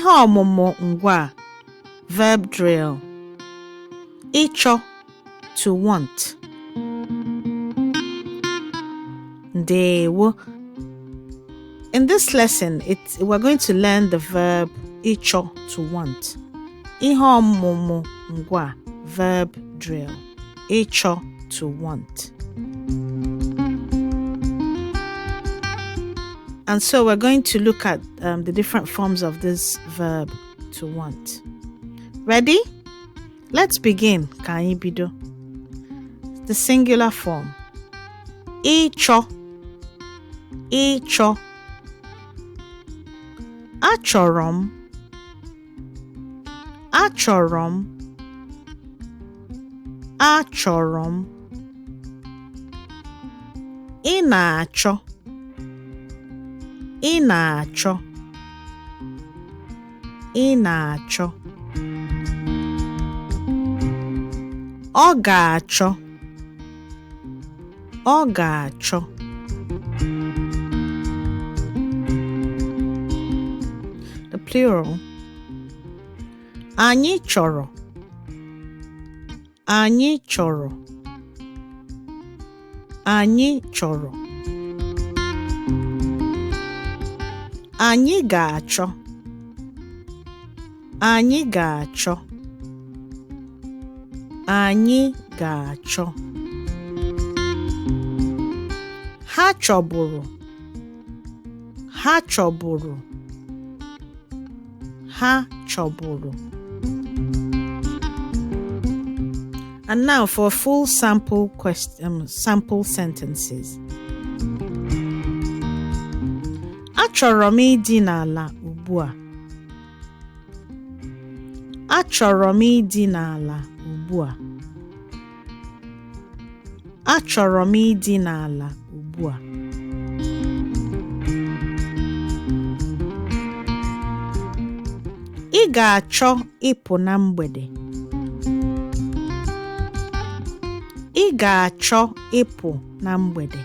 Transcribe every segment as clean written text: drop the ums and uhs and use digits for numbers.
Ihe ọmụmụ ngwa verb drill. Ịchọ, to want. Ndewo. In this lesson, we're going to learn the verb ịchọ, to want. Ihe ọmụmụ ngwa verb drill. Ịchọ, to want. And so we're going to look at the different forms of this verb, to want. Ready? Let's begin. Ka anyị bido. The singular form. Ịchọ. Ịchọ. Achọrọ m. Achọrọ m. Achọrọ m. Ị na-achọ. Ị na-achọ. Ị na-achọ. Ọ ga-achọ. Ọ ga-achọ. The plural. Anyị chọrọ. Anyị chọrọ. Anyị chọrọ. Anyị ga-achọ. Anyị ga-achọ. Anyị ga-achọ. Ha chọburu. Ha chọburu. Ha chọburu. And now for full sample sentences. Achọrọ m ịdị n'ala ugbu a. Achọrọ m ịdị n'ala ugbu a. Achọrọ m ịdị n'ala ugbu a. Ị ga-achọ ịpụ na mgbede. Ị ga-achọ ịpụ na mgbede.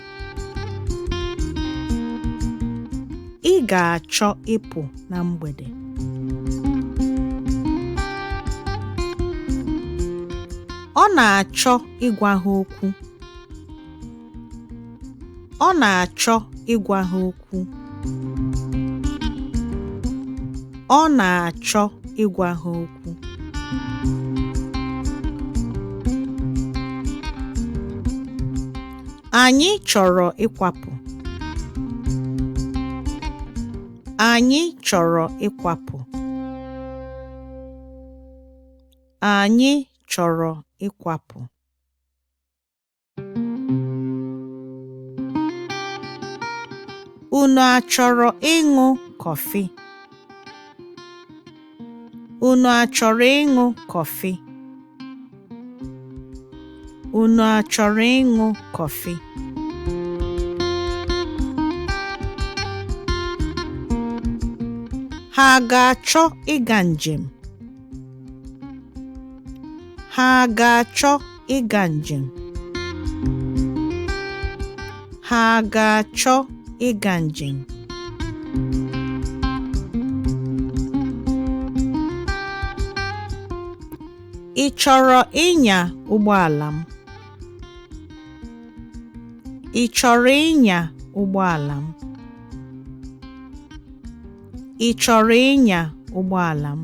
Ị ga-achọ ịpụ na mgbede. Ọ na-achọ ịgwa ha okwu. Ọ na-achọ ịgwa ha okwu. Ọ na-achọ ịgwa ha okwu. Anyị chọrọ ịkwapụ. Anyị chọrọ ịkwapụ. Anyị chọrọ ịkwapụ. Unu achọrọ ịṅụ kọfị? Unu achọrọ ịṅụ kọfị? Unu achọrọ ịṅụ kọfị? Ha ga-achọ ịga njem? Ha ga-achọ ịga njem? Ha ga-achọ ịga njem? Ị chọrọ ịnya ụgbọala m? Ị chọrọ ịnya ụgbọala m? Ị chọrọ ịnya ụgbọala m?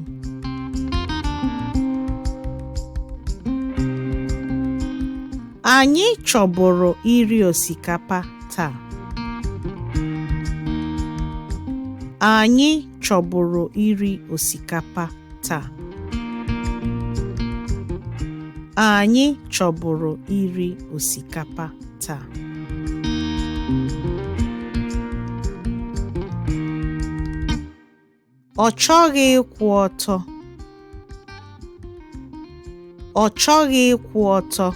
Anyị chọburu iri osikapa taa. Anyị chọburu iri osikapa taa. Anyị chọburu iri osikapa taa. Ọ chọghị ịkwụ ọtọ. Ọ chọghị ịkwụ ọtọ.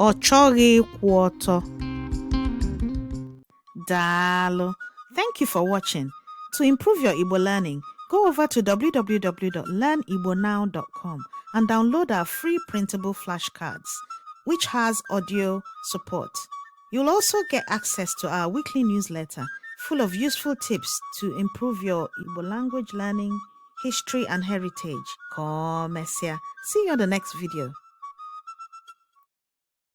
Ọ chọghị ịkwụ ọtọ. Daalụ. Thank you for watching. To improve your Igbo learning, go over to www.learnigbonow.com and download our free printable flashcards, which has audio support. You'll also get access to our weekly newsletter, full of useful tips to improve your Igbo language learning, history, and heritage. Come, Messia. See you on the next video.